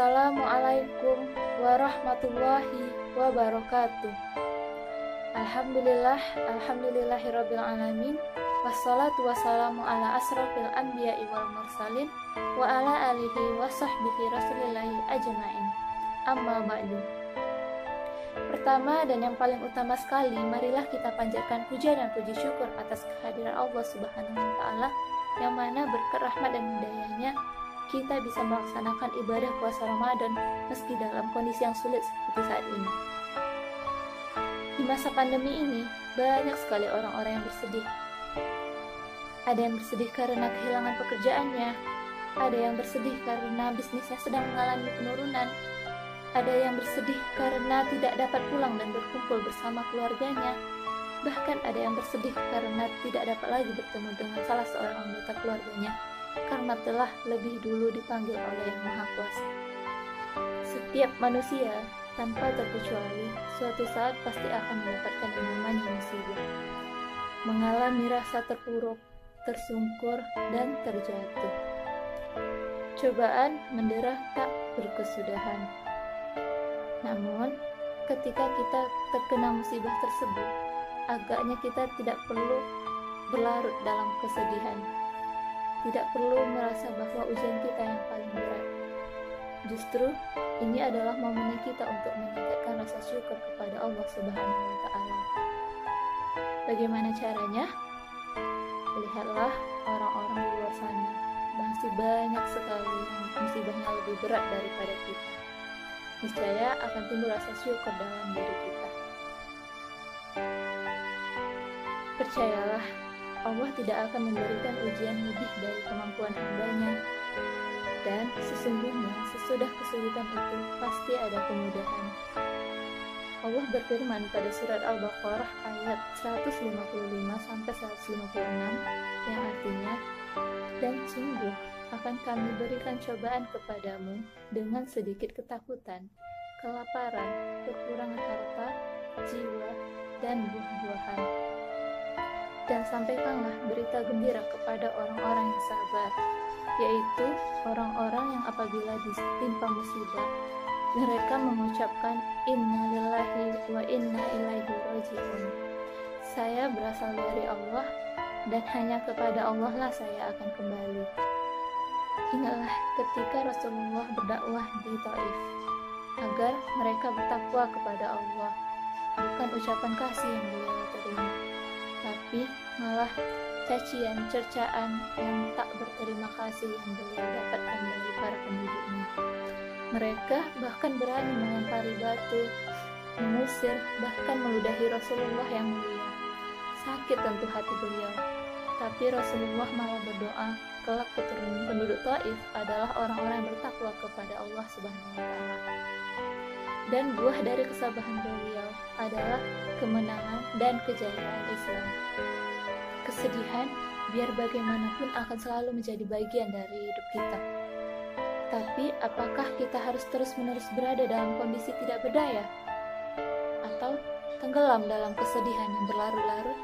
Assalamualaikum warahmatullahi wabarakatuh. Alhamdulillahirabbil alamin. Wassalatu wassalamu ala asrofil anbiya'i wal mursalin wa ala alihi wa sahbihi rasulillahi ajma'in. Amma ba'du. Pertama dan yang paling utama sekali, marilah kita panjatkan puja dan puji syukur atas kehadiran Allah Subhanahu wa taala yang mana berkat rahmat dan hidayahnya kita bisa melaksanakan ibadah puasa Ramadan meski dalam kondisi yang sulit seperti saat ini. Di masa pandemi ini, banyak sekali orang-orang yang bersedih. Ada yang bersedih karena kehilangan pekerjaannya, ada yang bersedih karena bisnisnya sedang mengalami penurunan, ada yang bersedih karena tidak dapat pulang dan berkumpul bersama keluarganya, bahkan ada yang bersedih karena tidak dapat lagi bertemu dengan salah seorang anggota keluarganya karena telah lebih dulu dipanggil oleh Yang Maha Kuasa. Setiap manusia tanpa terkecuali suatu saat pasti akan mendapatkan yang namanya musibah, mengalami rasa terpuruk, tersungkur, dan terjatuh. Cobaan mendera tak berkesudahan. Namun, ketika kita terkena musibah tersebut, agaknya kita tidak perlu berlarut dalam kesedihan. Tidak perlu merasa bahwa ujian kita yang paling berat. Justru, ini adalah momennya kita untuk meningkatkan rasa syukur kepada Allah Subhanahu wa taala. Bagaimana caranya? Lihatlah orang-orang di luar sana. Masih banyak sekali yang musibahnya lebih berat daripada kita. Niscaya akan timbul rasa syukur dalam diri kita. Percayalah, Allah tidak akan memberikan ujian lebih dari kemampuan hamba-Nya. Dan sesungguhnya sesudah kesulitan itu pasti ada kemudahan. Allah berfirman pada surat Al-Baqarah ayat 155-156 yang artinya, dan sungguh akan kami berikan cobaan kepadamu dengan sedikit ketakutan, kelaparan, kekurangan harta, jiwa, dan buah-buahan. Dan sampaikanlah berita gembira kepada orang-orang yang sabar, yaitu orang-orang yang apabila ditimpa musibah, mereka mengucapkan Inna lillahi wa inna ilaihi raji'un. Saya berasal dari Allah dan hanya kepada Allah lah saya akan kembali. Ingatlah ketika Rasulullah berdakwah di Taif agar mereka bertakwa kepada Allah. Bukan ucapan kasih yang beliau terima, tapi malah cacian, cercaan yang tak berterima kasih yang beliau dapatkan dari para penduduknya. Mereka bahkan berani melempari batu, mengusir, bahkan meludahi Rasulullah yang mulia. Sakit tentu hati beliau, tapi Rasulullah malah berdoa kelak keturunan penduduk Taif adalah orang-orang yang bertakwa kepada Allah Subhanahu wa taala. Dan buah dari kesabaran beliau adalah kemenangan dan kejayaan Islam. Kesedihan biar bagaimanapun akan selalu menjadi bagian dari hidup kita. Tapi apakah kita harus terus-menerus berada dalam kondisi tidak berdaya? Atau tenggelam dalam kesedihan yang berlarut-larut?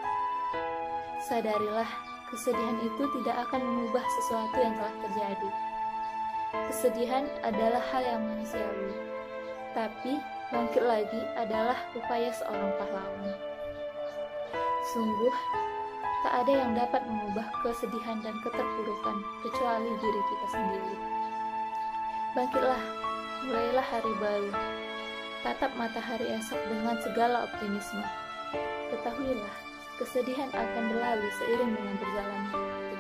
Sadarilah, kesedihan itu tidak akan mengubah sesuatu yang telah terjadi. Kesedihan adalah hal yang manusiawi, tapi bangkit lagi adalah upaya seorang pahlawan. Sungguh, tak ada yang dapat mengubah kesedihan dan keterpurukan kecuali diri kita sendiri. Bangkitlah, mulailah hari baru. Tatap matahari esok dengan segala optimisme. Ketahuilah, kesedihan akan berlalu seiring dengan berjalannya waktu.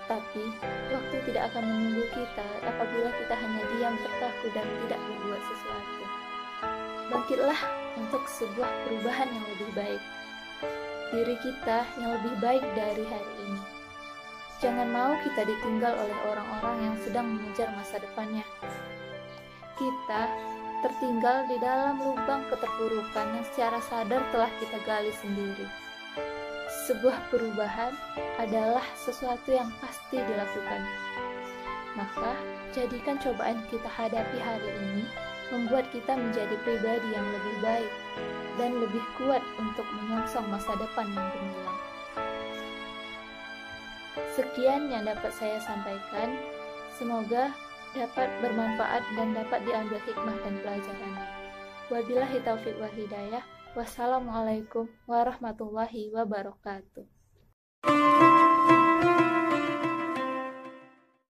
Tapi, waktu tidak akan menunggu kita apabila kita hanya diam terpaku dan tidak berbuat sesuatu. Bangkitlah untuk sebuah perubahan yang lebih baik. Diri kita yang lebih baik dari hari ini. Jangan mau kita ditinggal oleh orang-orang yang sedang mengejar masa depannya. Kita tertinggal di dalam lubang keterpurukan yang secara sadar telah kita gali sendiri. Sebuah perubahan adalah sesuatu yang pasti dilakukan. Maka, jadikan cobaan kita hadapi hari ini membuat kita menjadi pribadi yang lebih baik dan lebih kuat untuk menyongsong masa depan yang gemilang. Sekian yang dapat saya sampaikan. Semoga dapat bermanfaat dan dapat diambil hikmah dan pelajarannya. Wabillahi taufiq wal hidayah. Wassalamualaikum warahmatullahi wabarakatuh.